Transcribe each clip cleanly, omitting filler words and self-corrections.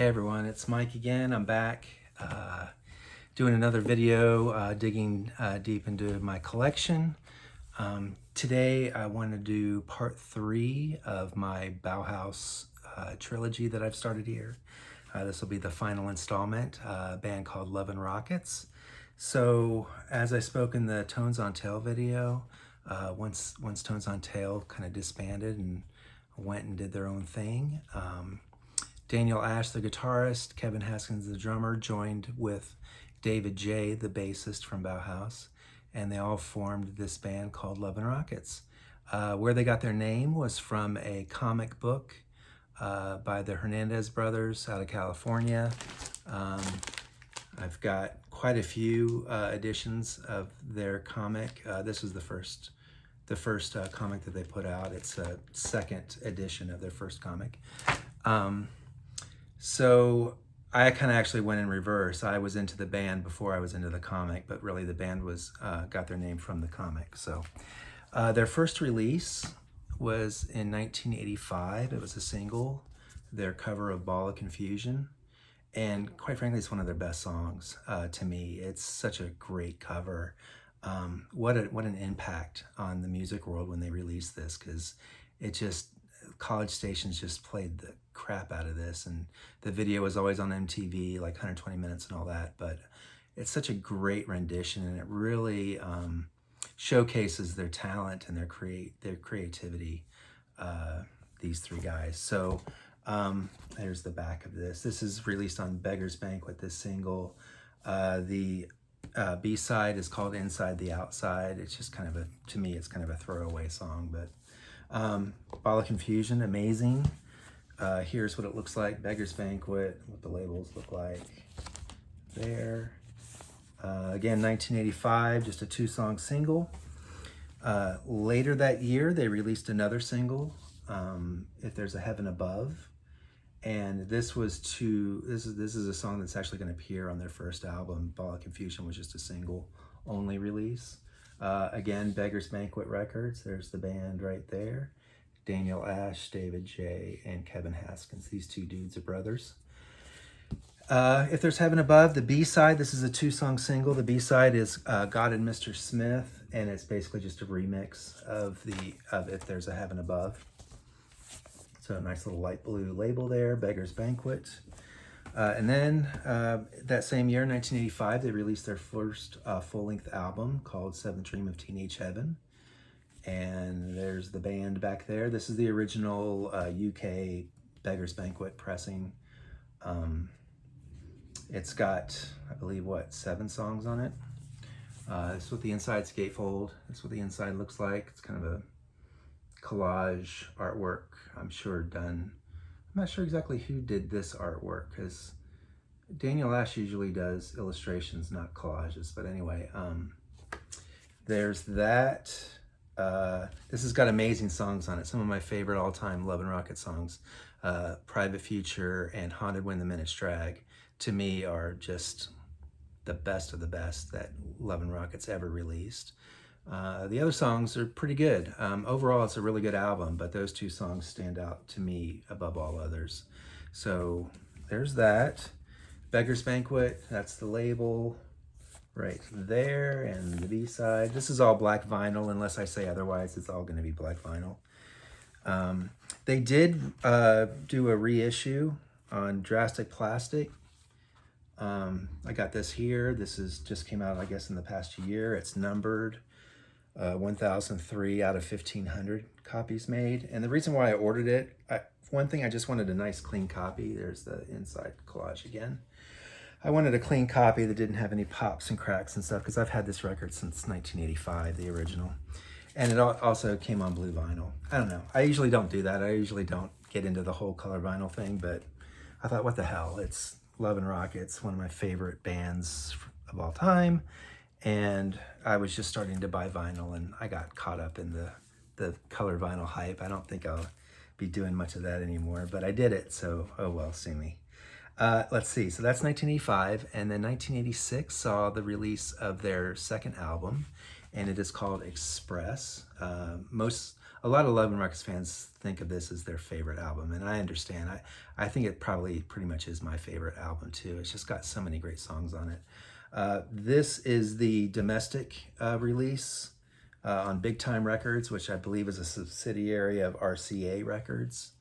Hey everyone, it's Mike again. I'm back doing another video, digging deep into my collection. Today I want to do part 3 of my Bauhaus trilogy that I've started here. This will be the final installment, a band called Love and Rockets. So as I spoke in the Tones on Tail video, once Tones on Tail kind of disbanded and went and did their own thing, Daniel Ash, the guitarist, Kevin Haskins, the drummer, joined with David J., the bassist from Bauhaus, and they all formed this band called Love and Rockets. Where they got their name was from a comic book by the Hernandez brothers out of California. I've got quite a few editions of their comic. This was the first comic that they put out. It's a second edition of their first comic. So I kind of actually went in reverse. I was into the band before I was into the comic, but really the band was got their name from the comic. So their first release was in 1985. It was a single, their cover of Ball of Confusion. And quite frankly, it's one of their best songs to me. It's such a great cover. What an impact on the music world when they released this, because it just, college stations just played the crap out of this, and the video was always on MTV, like 120 minutes and all that. But it's such a great rendition, and it really showcases their talent and their creativity, these three guys. So there's the back of this. This is released on Beggars Banquet, this single. The B-side is called Inside the Outside. It's just kind of to me, it's kind of a throwaway song, but Ball of Confusion, amazing. Here's what it looks like, Beggars Banquet, what the labels look like there. Again, 1985, just a 2-song single. Later that year, they released another single, If There's a Heaven Above. And this is a song that's actually going to appear on their first album. Ball of Confusion was just a single only release. Again, Beggars Banquet Records. There's the band right there. Daniel Ash, David J., and Kevin Haskins. These two dudes are brothers. If There's Heaven Above, the B-side, this is a 2-song single. The B-side is God and Mr. Smith, and it's basically just a remix of If There's a Heaven Above. So a nice little light blue label there, Beggars Banquet. And then that same year, 1985, they released their first full-length album called Seventh Dream of Teenage Heaven. And there's the band back there. This is the original UK Beggars Banquet pressing. It's got, I believe, 7 songs on it. This is what the inside's gatefold. This is what the inside looks like. It's kind of a collage artwork, I'm sure, done. I'm not sure exactly who did this artwork, because Daniel Ash usually does illustrations, not collages. But anyway, there's that. This has got amazing songs on it. Some of my favorite all-time Love and Rocket songs, Private Future and Haunted When the Minutes Drag, to me are just the best of the best that Love and Rockets ever released. The other songs are pretty good. Overall, it's a really good album, but those 2 songs stand out to me above all others. So there's that. Beggars Banquet, that's the label right there, and the B-side. This is all black vinyl, unless I say otherwise. It's all going to be black vinyl. They did do a reissue on Drastic Plastic. I got this here. This just came out, I guess, in the past year. It's numbered 1003 out of 1500 copies made. And the reason why I ordered it, one thing, I just wanted a nice clean copy. There's the inside collage again. I wanted a clean copy that didn't have any pops and cracks and stuff, because I've had this record since 1985, the original. And it also came on blue vinyl. I don't know. I usually don't do that. I usually don't get into the whole color vinyl thing, but I thought, what the hell? It's Love and Rockets, one of my favorite bands of all time. And I was just starting to buy vinyl, and I got caught up in the color vinyl hype. I don't think I'll be doing much of that anymore, but I did it, so oh well, sue me. Let's see, so that's 1985, and then 1986 saw the release of their second album, and it is called Express. a lot of Love and Ruckus fans think of this as their favorite album, and I understand. I think it probably pretty much is my favorite album too. It's just got so many great songs on it. This is the domestic release on Big Time Records, which I believe is a subsidiary of RCA Records.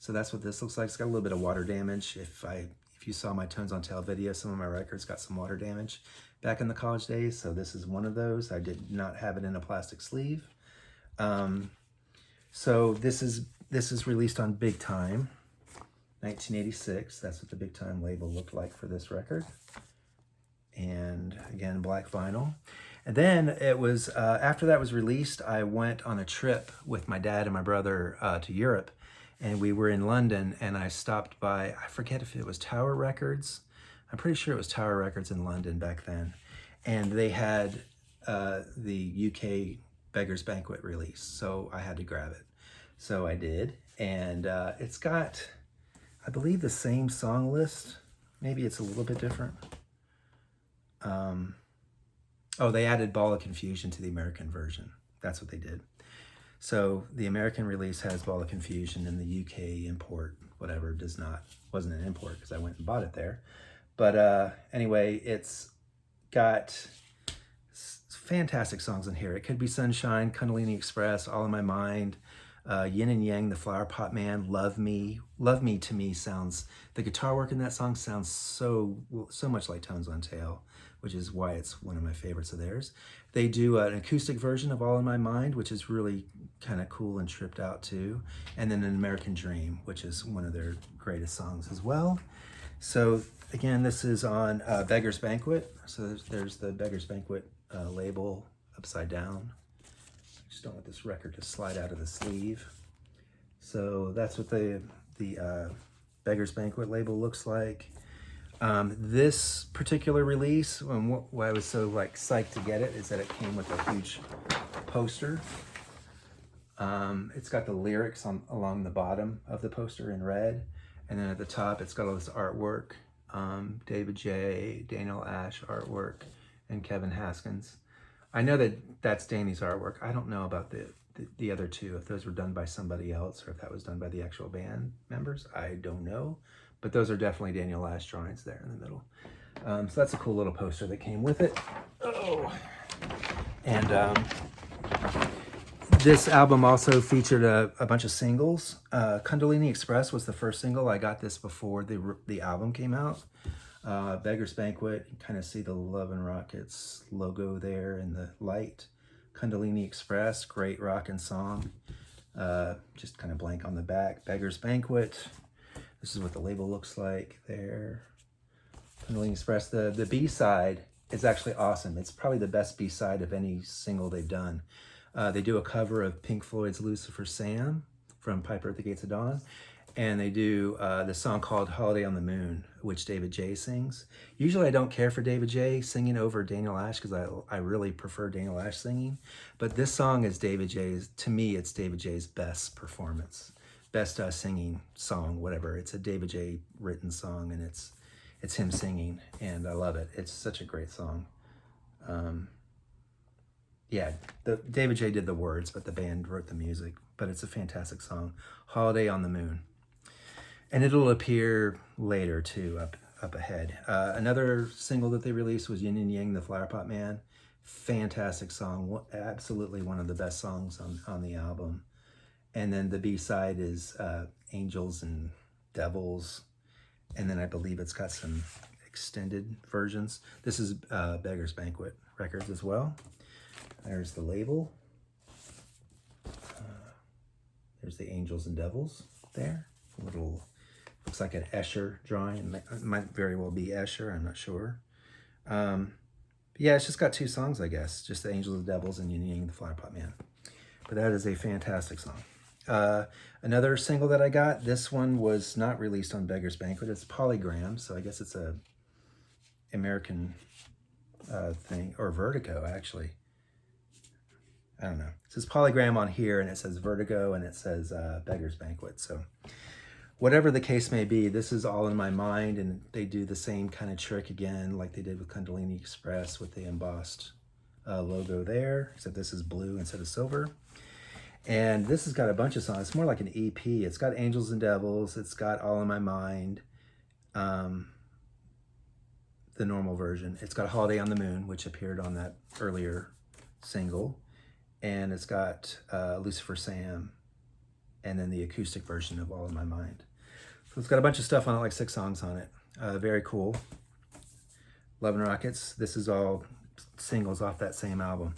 So that's what this looks like. It's got a little bit of water damage. If you saw my Tones on Tail video, some of my records got some water damage back in the college days. So this is one of those. I did not have it in a plastic sleeve. So this is released on Big Time, 1986. That's what the Big Time label looked like for this record. And again, black vinyl. And then it was, after that was released, I went on a trip with my dad and my brother to Europe. And we were in London, and I stopped by, I forget if it was Tower Records. I'm pretty sure it was Tower Records in London back then. And they had the UK Beggars Banquet release, so I had to grab it. So I did, and it's got, I believe, the same song list. Maybe it's a little bit different. Oh, they added Ball of Confusion to the American version. That's what they did. So the American release has Ball of Confusion, and the UK import, whatever, wasn't an import because I went and bought it there. But anyway, it's got fantastic songs in here. It Could Be Sunshine, Kundalini Express, All in My Mind, Yin and Yang, The Flower Pot Man, Love Me. Love Me to me sounds, the guitar work in that song sounds so much like Tones on Tail, which is why it's one of my favorites of theirs. They do an acoustic version of All in My Mind, which is really kind of cool and tripped out too. And then An American Dream, which is one of their greatest songs as well. So again, this is on Beggars Banquet. So there's the Beggars Banquet label upside down. Just don't want this record to slide out of the sleeve. So that's what the Beggars Banquet label looks like. This particular release, and why I was so psyched to get it, is that it came with a huge poster. It's got the lyrics along the bottom of the poster in red, and then at the top it's got all this artwork. David J., Daniel Ash artwork, and Kevin Haskins. I know that that's Danny's artwork. I don't know about the other two, if those were done by somebody else or if that was done by the actual band members. I don't know. But those are definitely Daniel Ash drawings there in the middle. So that's a cool little poster that came with it. Oh. And this album also featured a bunch of singles. Kundalini Express was the first single. I got this before the album came out. Beggars Banquet, you kind of see the Love and Rockets logo there in the light. Kundalini Express, great rockin' song. Just kind of blank on the back. Beggars Banquet. This is what the label looks like there. Kundalini Express. The B-side is actually awesome. It's probably the best B-side of any single they've done. They do a cover of Pink Floyd's Lucifer Sam from Piper at the Gates of Dawn. And they do the song called Holiday on the Moon, which David J. sings. Usually I don't care for David J. singing over Daniel Ash because I really prefer Daniel Ash singing. But this song is David J.'s, to me, it's David J.'s best performance. Best singing song, whatever. It's a David J. written song, and it's him singing, and I love it. It's such a great song. Yeah, David J. did the words, but the band wrote the music. But it's a fantastic song, Holiday on the Moon. And it'll appear later too, up ahead. Another single that they released was Yin and Yang, The Flower Pot Man. Fantastic song, absolutely one of the best songs on the album. And then the B-side is Angels and Devils. And then I believe it's got some extended versions. This is Beggars Banquet Records as well. There's the label. There's the Angels and Devils there. A little, looks like an Escher drawing. It might very well be Escher, I'm not sure. Yeah, it's just got two songs, I guess. Just the Angels and Devils and Yin and Yang, The Flower Pot Man. But that is a fantastic song. Another single that I got, this one was not released on Beggars Banquet. It's Polygram, so I guess it's a American thing, or Vertigo, actually. I don't know. It says Polygram on here, and it says Vertigo, and it says Beggars Banquet. So whatever the case may be, this is All in My Mind, and they do the same kind of trick again, like they did with Kundalini Express with the embossed logo there, except this is blue instead of silver. And this has got a bunch of songs. It's more like an EP. It's got Angels and Devils. It's got All in My Mind, the normal version. It's got Holiday on the Moon, which appeared on that earlier single. And it's got Lucifer Sam, and then the acoustic version of All in My Mind. So it's got a bunch of stuff on it, like 6 songs on it. Very cool. Love and Rockets. This is all singles off that same album.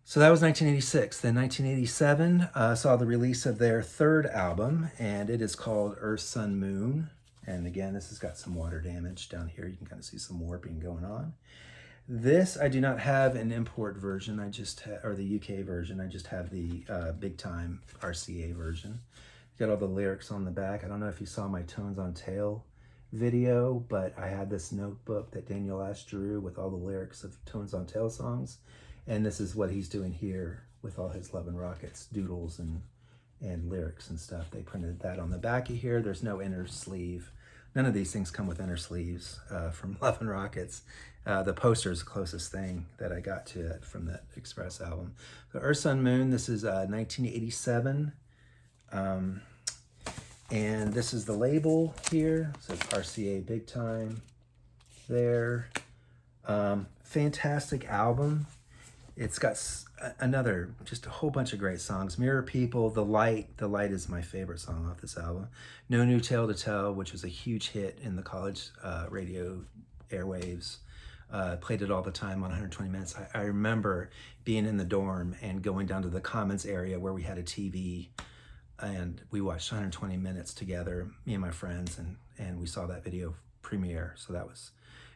So that was 1986. Then 1987 saw the release of their 3rd album, and it is called Earth, Sun, Moon. And again, this has got some water damage down here. You can kind of see some warping going on. This, I do not have an import version. I just or the UK version. I just have the big time RCA version. Got all the lyrics on the back. I don't know if you saw my Tones on Tail video, but I had this notebook that Daniel Ash drew with all the lyrics of Tones on Tail songs. And this is what he's doing here with all his Love and Rockets doodles and lyrics and stuff. They printed that on the back of here. There's no inner sleeve. None of these things come with inner sleeves from Love and Rockets. The poster is the closest thing that I got to it from that Express album. So Earth, Sun, Moon, this is 1987. And this is the label here. So it's RCA Big Time there. Fantastic album. It's got just a whole bunch of great songs. Mirror People, The Light is my favorite song off this album. No New Tale to Tell, which was a huge hit in the college radio airwaves. Played it all the time on 120 Minutes. I remember being in the dorm and going down to the commons area where we had a TV, and we watched 120 Minutes together, me and my friends, and we saw that video premiere. So that was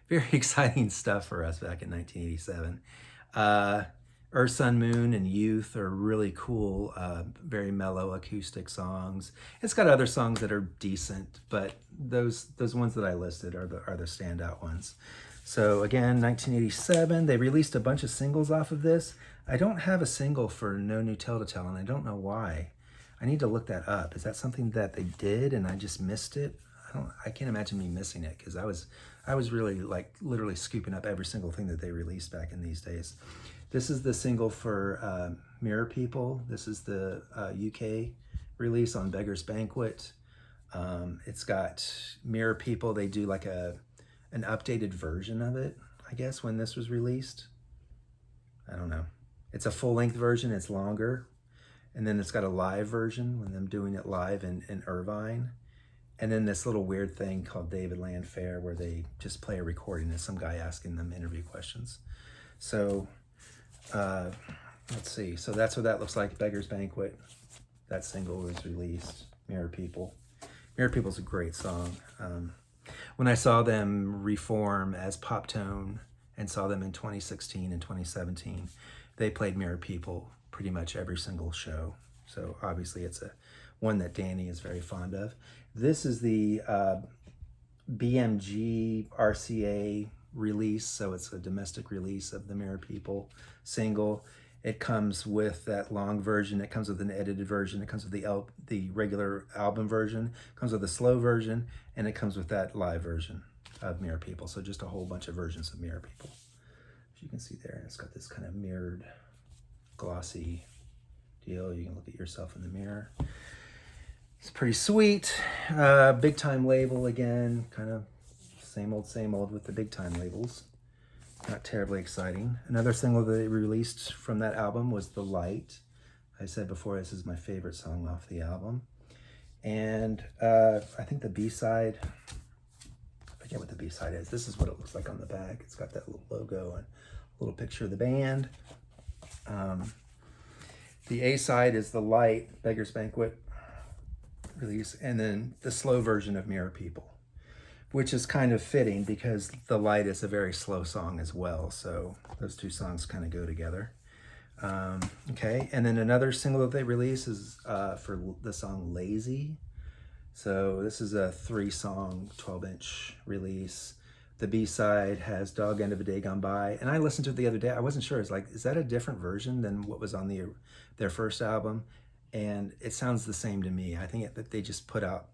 very exciting stuff for us back in 1987. Earth, Sun, Moon, and Youth are really cool, very mellow acoustic songs. It's got other songs that are decent, but those ones that I listed are the standout ones. So again, 1987, they released a bunch of singles off of this. I don't have a single for No New Tale to Tell, and I don't know why. I need to look that up. Is that something that they did and I just missed it? I can't imagine me missing it, because I was really like literally scooping up every single thing that they released back in these days. This is the single for Mirror People. This is the UK release on Beggars Banquet. It's got Mirror People. They do like an updated version of it, I guess, when this was released. I don't know. It's a full-length version. It's longer. And then it's got a live version when them doing it live in Irvine. And then this little weird thing called David Land Fair, where they just play a recording of some guy asking them interview questions. So let's see. So that's what that looks like. Beggars Banquet. That single was released. Mirror People. Mirror People's a great song. When I saw them reform as Pop Tone and saw them in 2016 and 2017, they played Mirror People pretty much every single show. So obviously it's one that Danny is very fond of. This is the BMG RCA release, so it's a domestic release of the Mirror People single. It comes with that long version. It comes with an edited version. It comes with the regular album version. It comes with a slow version, and it comes with that live version of Mirror People. So just a whole bunch of versions of Mirror People. As you can see there, it's got this kind of mirrored, glossy deal. You can look at yourself in the mirror. It's pretty sweet. Big Time label again, kind of same old with the Big Time labels. Not terribly exciting. Another single that they released from that album was The Light. I said before, this is my favorite song off the album. And I think the B-side, I forget what the B-side is. This is what it looks like on the back. It's got that little logo and a little picture of the band. The A-side is The Light, Beggars Banquet release, and then the slow version of Mirror People, which is kind of fitting because The Light is a very slow song as well. So those two songs kind of go together. Okay, and then another single that they release is for the song Lazy. So this is a 3-song, 12-inch release. The B-side has Dog End of a Day Gone By. And I listened to it the other day. I wasn't sure. It's like, is that a different version than what was on their first album? And it sounds the same to me. I think that they just put out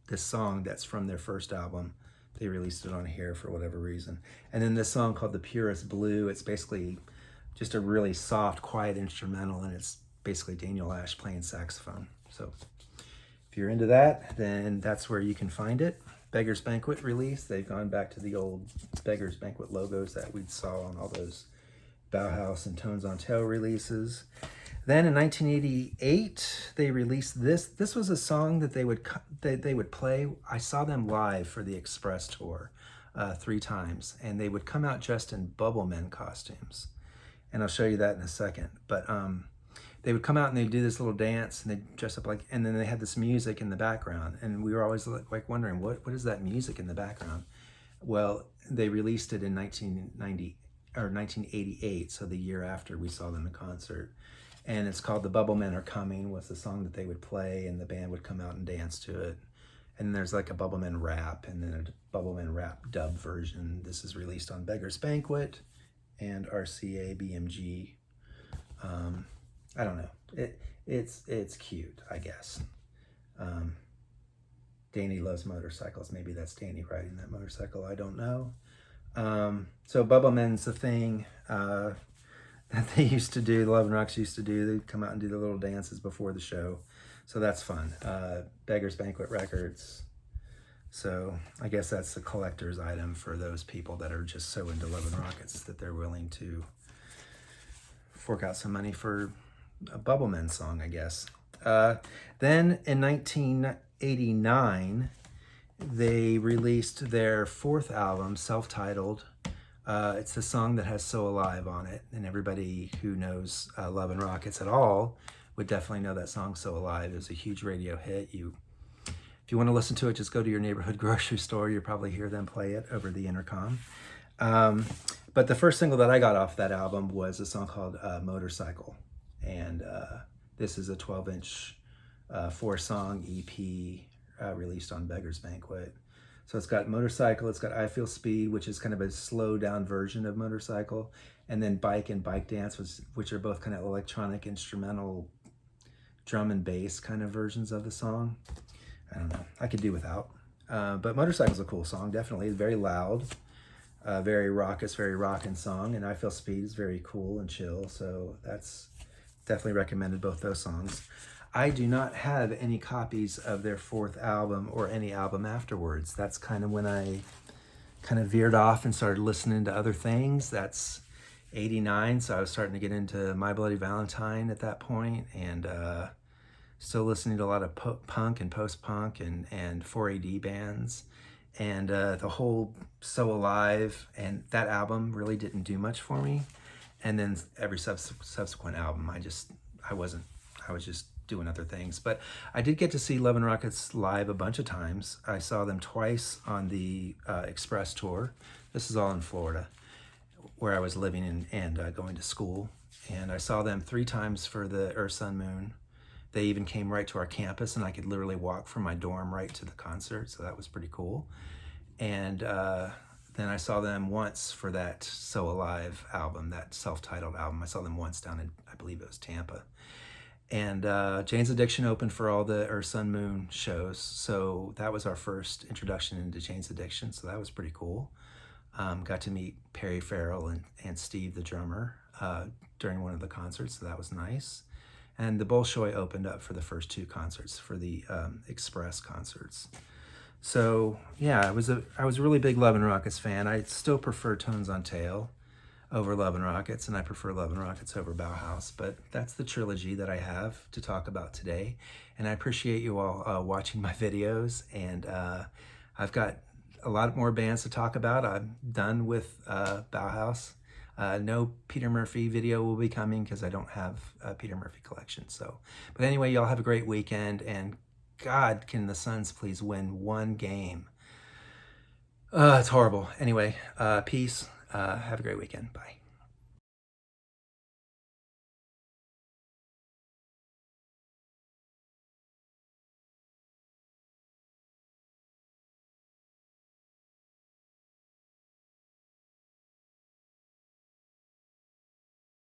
this song that's from their first album. They released it on here for whatever reason. And then this song called The Purest Blue. It's basically just a really soft, quiet instrumental, and it's basically Daniel Ash playing saxophone. So if you're into that, then that's where you can find it. Beggars Banquet release. They've gone back to the old Beggars Banquet logos that we saw on all those Bauhaus and Tones on Tail releases. Then in 1988, they released this. This was a song that they would play. I saw them live for the Express tour 3 times, and they would come out dressed in Bubble Men costumes. And I'll show you that in a second. But they would come out and they'd do this little dance, and they'd dress up like, and then they had this music in the background. And we were always like wondering, what is that music in the background? Well, they released it in 1988, so the year after we saw them in concert. And it's called The Bubble Men Are Coming, was the song that they would play, and the band would come out and dance to it. And there's like a Bubble Men rap, and then a Bubble Men rap dub version. This is released on Beggars Banquet and RCA BMG. I don't know. It's cute, I guess. Danny loves motorcycles. Maybe that's Danny riding that motorcycle. I don't know. So Bubble Men's a thing that they used to do, the Love and Rocks used to do. They'd come out and do the little dances before the show. So that's fun. Beggars Banquet Records. So I guess that's the collector's item for those people that are just so into Love and Rockets that they're willing to fork out some money for a Bubble Men song, I guess. Then in 1989, they released their 4th album, self-titled. It's the song that has So Alive on it, and everybody who knows Love and Rockets at all would definitely know that song, So Alive. It was a huge radio hit. If you want to listen to it, just go to your neighborhood grocery store. You'll probably hear them play it over the intercom. But the first single that I got off that album was a song called Motorcycle, and this is a 12-inch 4-song EP released on Beggars Banquet. So it's got Motorcycle, it's got I Feel Speed, which is kind of a slowed down version of Motorcycle, and then Bike and Bike Dance, which are both kind of electronic instrumental drum and bass kind of versions of the song. I don't know, I could do without. But Motorcycle's a cool song, definitely. Very loud, very raucous, very rockin' song, and I Feel Speed is very cool and chill, so that's definitely recommended, both those songs. I do not have any copies of their 4th album or any album afterwards. That's kind of when I kind of veered off and started listening to other things. That's 89, so I was starting to get into My Bloody Valentine at that point, and still listening to a lot of punk and post-punk and 4AD bands. And the whole So Alive and that album really didn't do much for me. And then every subsequent album, I was just doing other things. But I did get to see Love and Rockets live a bunch of times. I saw them twice on the Express tour. This is all in Florida, where I was living and going to school. And I saw them 3 times for the Earth, Sun, Moon. They even came right to our campus, and I could literally walk from my dorm right to the concert, so that was pretty cool. And then I saw them once for that So Alive album, that self-titled album. I saw them once down in, I believe it was Tampa. And Jane's Addiction opened for all the Earth, Sun, Moon shows. So that was our first introduction into Jane's Addiction. So that was pretty cool. Got to meet Perry Farrell and Steve, the drummer, during one of the concerts. So that was nice. And the Bolshoi opened up for the first 2 concerts, for the Express concerts. So yeah, I was a really big Love and Rockets fan. I still prefer Tones on Tail over Love and Rockets, and I prefer Love and Rockets over Bauhaus, but that's the trilogy that I have to talk about today. And I appreciate you all watching my videos, and I've got a lot more bands to talk about. I'm done with Bauhaus. No Peter Murphy video will be coming because I don't have a Peter Murphy collection. So, but anyway, y'all have a great weekend, and God, can the Suns please win 1 game? It's horrible. Anyway, peace. Have a great weekend. Bye.